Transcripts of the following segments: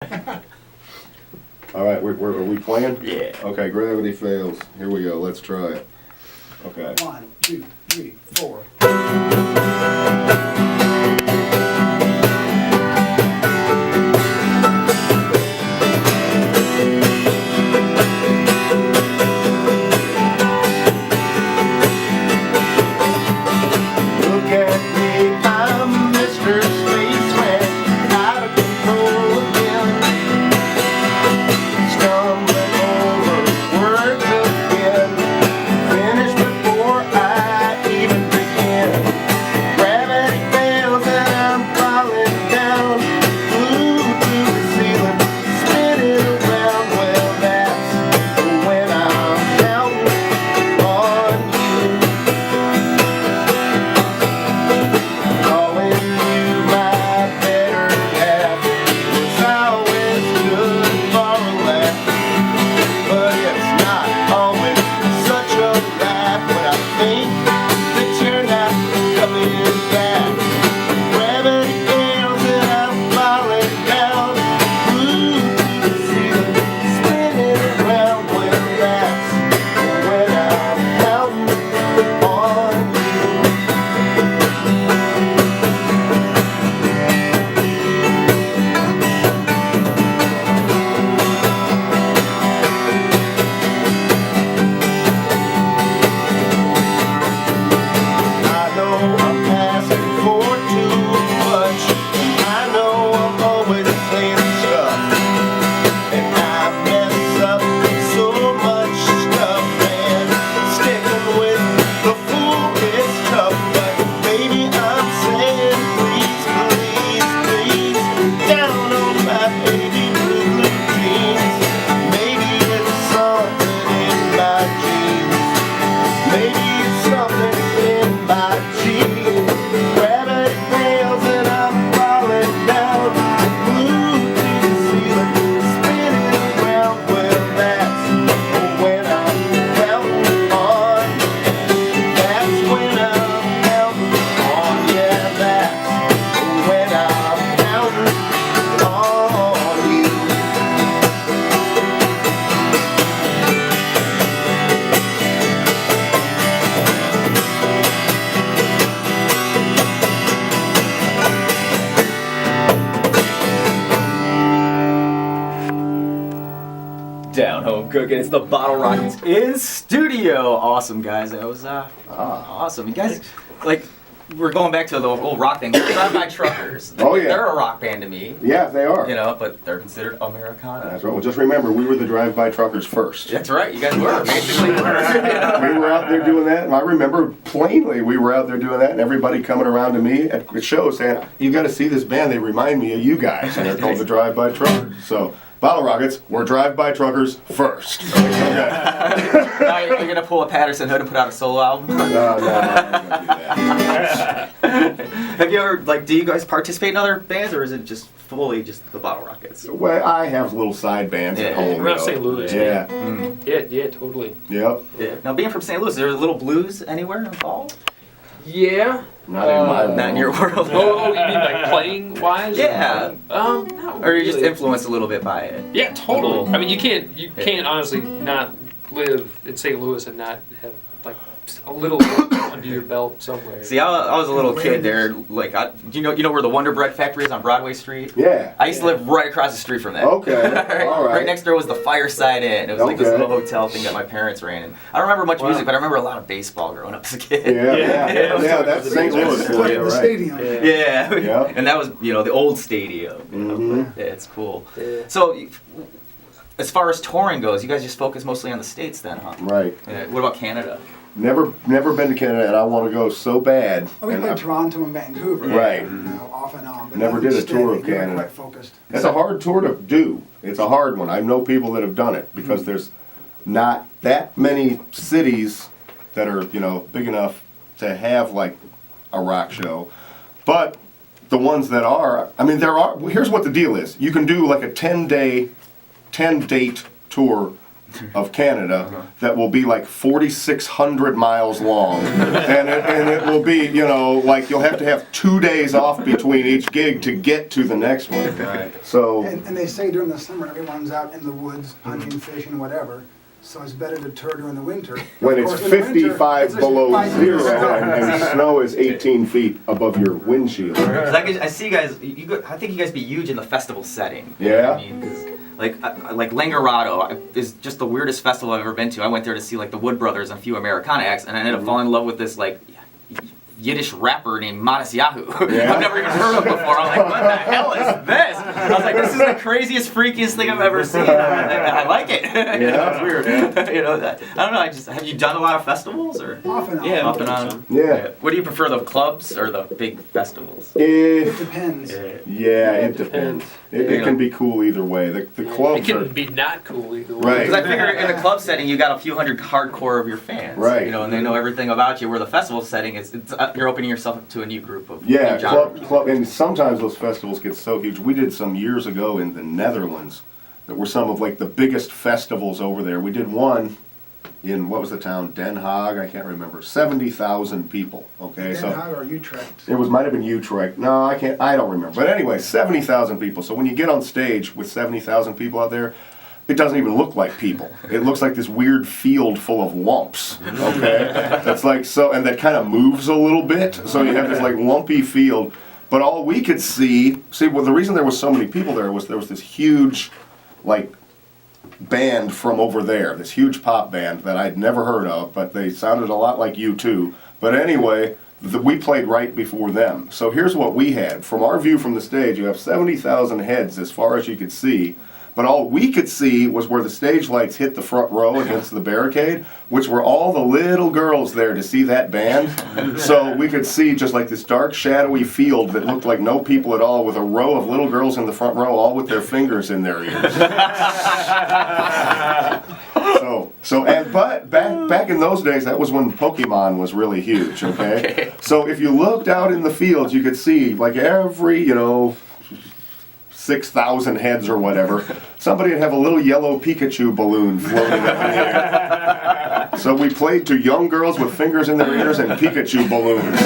All right, are we playing? Yeah. Okay, gravity fails. Here we go. Let's try it. Okay. 1, 2, 3, 4. Look at me, I'm Mr. Spaceman, out of control again. Stumbling over words again, finished before I even begin. Gravity fails and I'm falling down, glued to the ceiling, spinning around. Well, that's when I'm counting on you. Calling you my better half. It's always good for a laugh, but it's not always such a laugh when I think that you're not coming back. Gravity fails and I'm falling down, glued to the ceiling, spinning around. Well, that's when I'm counting on you. I know I'm asking for too much. I know I'm always saying stuff, and I mess up so much stuff, man. Sticking with the fool is tough, but baby, I'm saying please, please, please, down on my baby blue jeans. Maybe it's something in my jeans. Maybe it's something in my jeans. Gravity fails and I'm falling down, glued to the ceiling, spinning around. Well, that's when I'm counting on. That's when I'm counting on. Yeah, that's when I'm counting on you. Down home cooking. It's the Bottle Rockets in studio. Awesome, guys. That was awesome. You guys, like, we're going back to the old rock thing. Drive-by truckers. Oh, yeah. They're a rock band to me. Yeah, they are. You know, but they're considered Americana. That's right. Well, just remember, we were the drive-by truckers first. That's right. You guys were basically. were. We were out there doing that, and I remember plainly we were out there doing that, and everybody coming around to me at the show saying, "You got to see this band. They remind me of you guys." And they're called the Drive-By Truckers. So, Bottle Rockets, we're Drive-By Truckers first. Okay. Now you're gonna pull a Patterson Hood and put out a solo album. No, I'm not gonna do that. Have you ever, like, do you guys participate in other bands, or is it just fully just the Bottle Rockets? Well, I have little side bands at Yeah. home. We're out though. St. Louis. Yeah. Yeah, totally. Yep. Yeah. Now, being from St. Louis, is there a little blues anywhere involved? Yeah. Not in my world. Not in your world. Oh, you mean like playing wise? Yeah. No. Or you're just really. influenced a little bit by it. Yeah, totally. I mean, you can't honestly not live in St. Louis and not have like a little under your belt somewhere. See, I was a little kid there. Like, you know where the Wonder Bread factory is on Broadway Street? Yeah. I used to live right across the street from that. Okay, all right. Right next door was the Fireside Inn. It was like this Okay. little hotel thing that my parents ran. And I don't remember much music, but I remember a lot of baseball growing up as a kid. Yeah, that's St. Louis for Like you, the right? stadium. Yeah. Yeah. And that was, the old stadium. Mhm. Yeah, it's cool. Yeah. So, as far as touring goes, you guys just focus mostly on the States then, huh? Right. What about Canada? Never been to Canada, and I want to go so bad. Oh, we And played I- Toronto and Vancouver. Right. You know, off and on. But Never nothing did a tour of steady. We were Canada. quite focused. It's a hard tour to do. It's a hard one. I know people that have done it because there's not that many cities that are, big enough to have like a rock show. But the ones that are, here's what the deal is. You can do like a 10 date tour of Canada that will be like 4,600 miles long, and it will be, you know, like you'll have to have 2 days off between each gig to get to the next one. Right. So And they say during the summer, everyone's out in the woods hunting, fishing, whatever. So it's better to tour during the winter. when Of it's course, in the winter, 55 it's just below 5 degrees zero below. and snow is 18 feet above your windshield. 'Cause I see you guys. I think you guys be huge in the festival setting. You know what Yeah. I mean, 'cause, like Langerado is just the weirdest festival I've ever been to. I went there to see like the Wood Brothers and a few Americana acts, and I ended up falling in love with this like Yiddish rapper named Modest Yahoo. Yeah. I've never even heard of before. I'm like, what the hell is this? I was like, this is the craziest, freakiest thing I've ever seen. I like it. You know, it's weird. You know, I don't know. Have you done a lot of festivals or? Off and on. Yeah. Off and on. Yeah. What do you prefer, the clubs or the big festivals? It depends. Yeah, it depends. It can be cool either way. The It clubs are. can be not cool either way. Right. Because I figure in a club setting, you got a few hundred hardcore of your fans, Right. You know, and they know everything about you. Where the festival setting is, you're opening yourself up to a new group of Yeah, new genre. club, and sometimes those festivals get so huge. We did some years ago in the Netherlands that were some of like the biggest festivals over there. We did one in, what was the town? Den Haag? I can't remember. 70,000 people. Okay, Den so Haag or Utrecht. it might have been Utrecht. No, I don't remember. But anyway, 70,000 people. So when you get on stage with 70,000 people out there, it doesn't even look like people. It looks like this weird field full of lumps. Okay, that's like so, and that kind of moves a little bit. So you have this like lumpy field. But all we could see, well, the reason there was so many people there was this huge, like, band from over there. This huge pop band that I'd never heard of, but they sounded a lot like U2. But anyway, we played right before them. So here's what we had. From our view from the stage, you have 70,000 heads as far as you could see. But all we could see was where the stage lights hit the front row against the barricade, which were all the little girls there to see that band. So we could see just like this dark, shadowy field that looked like no people at all, with a row of little girls in the front row, all with their fingers in their ears. But back in those days, that was when Pokemon was really huge. Okay. So if you looked out in the fields, you could see like every 6,000 heads or whatever, somebody would have a little yellow Pikachu balloon floating up in the air. So we played to young girls with fingers in their ears and Pikachu balloons.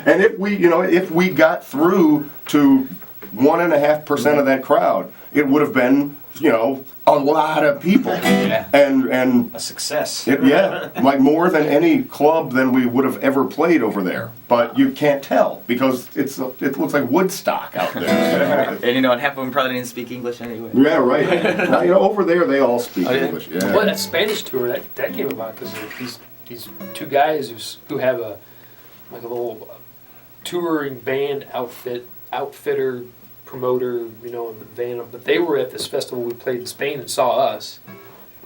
And if we got through to 1.5% of that crowd, it would have been, a lot of people. Yeah. And A success. like more than any club than we would have ever played over there. But you can't tell because it looks like Woodstock out there. And half of them probably didn't speak English anyway. Yeah, right. Now, over there they all speak Oh, yeah? English. Yeah. Well, that Spanish tour that came about because these two guys who have a little touring band outfitter, promoter, in the van. But they were at this festival we played in Spain and saw us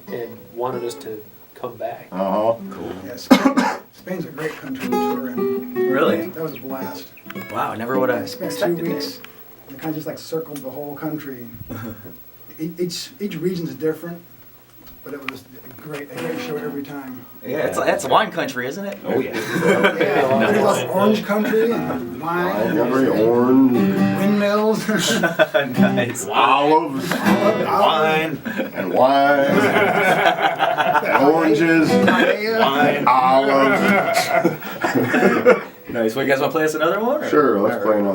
and wanted us to come back. Uh-huh. Cool. Yeah, Spain's a great country to tour in. Really? That was a blast. Wow, I never would I have spent 2 expected weeks. We kind of just like circled the whole country. Each region's different, but it was a great show every time. Yeah, it's wine country, isn't it? Oh, yeah. Yeah, it was orange country and wine, Very orange, windmills, Nice. olives, Wine. and wine, and oranges, paella. olives. Nice. Well, you guys want to play us another one? or- Sure, let's play another.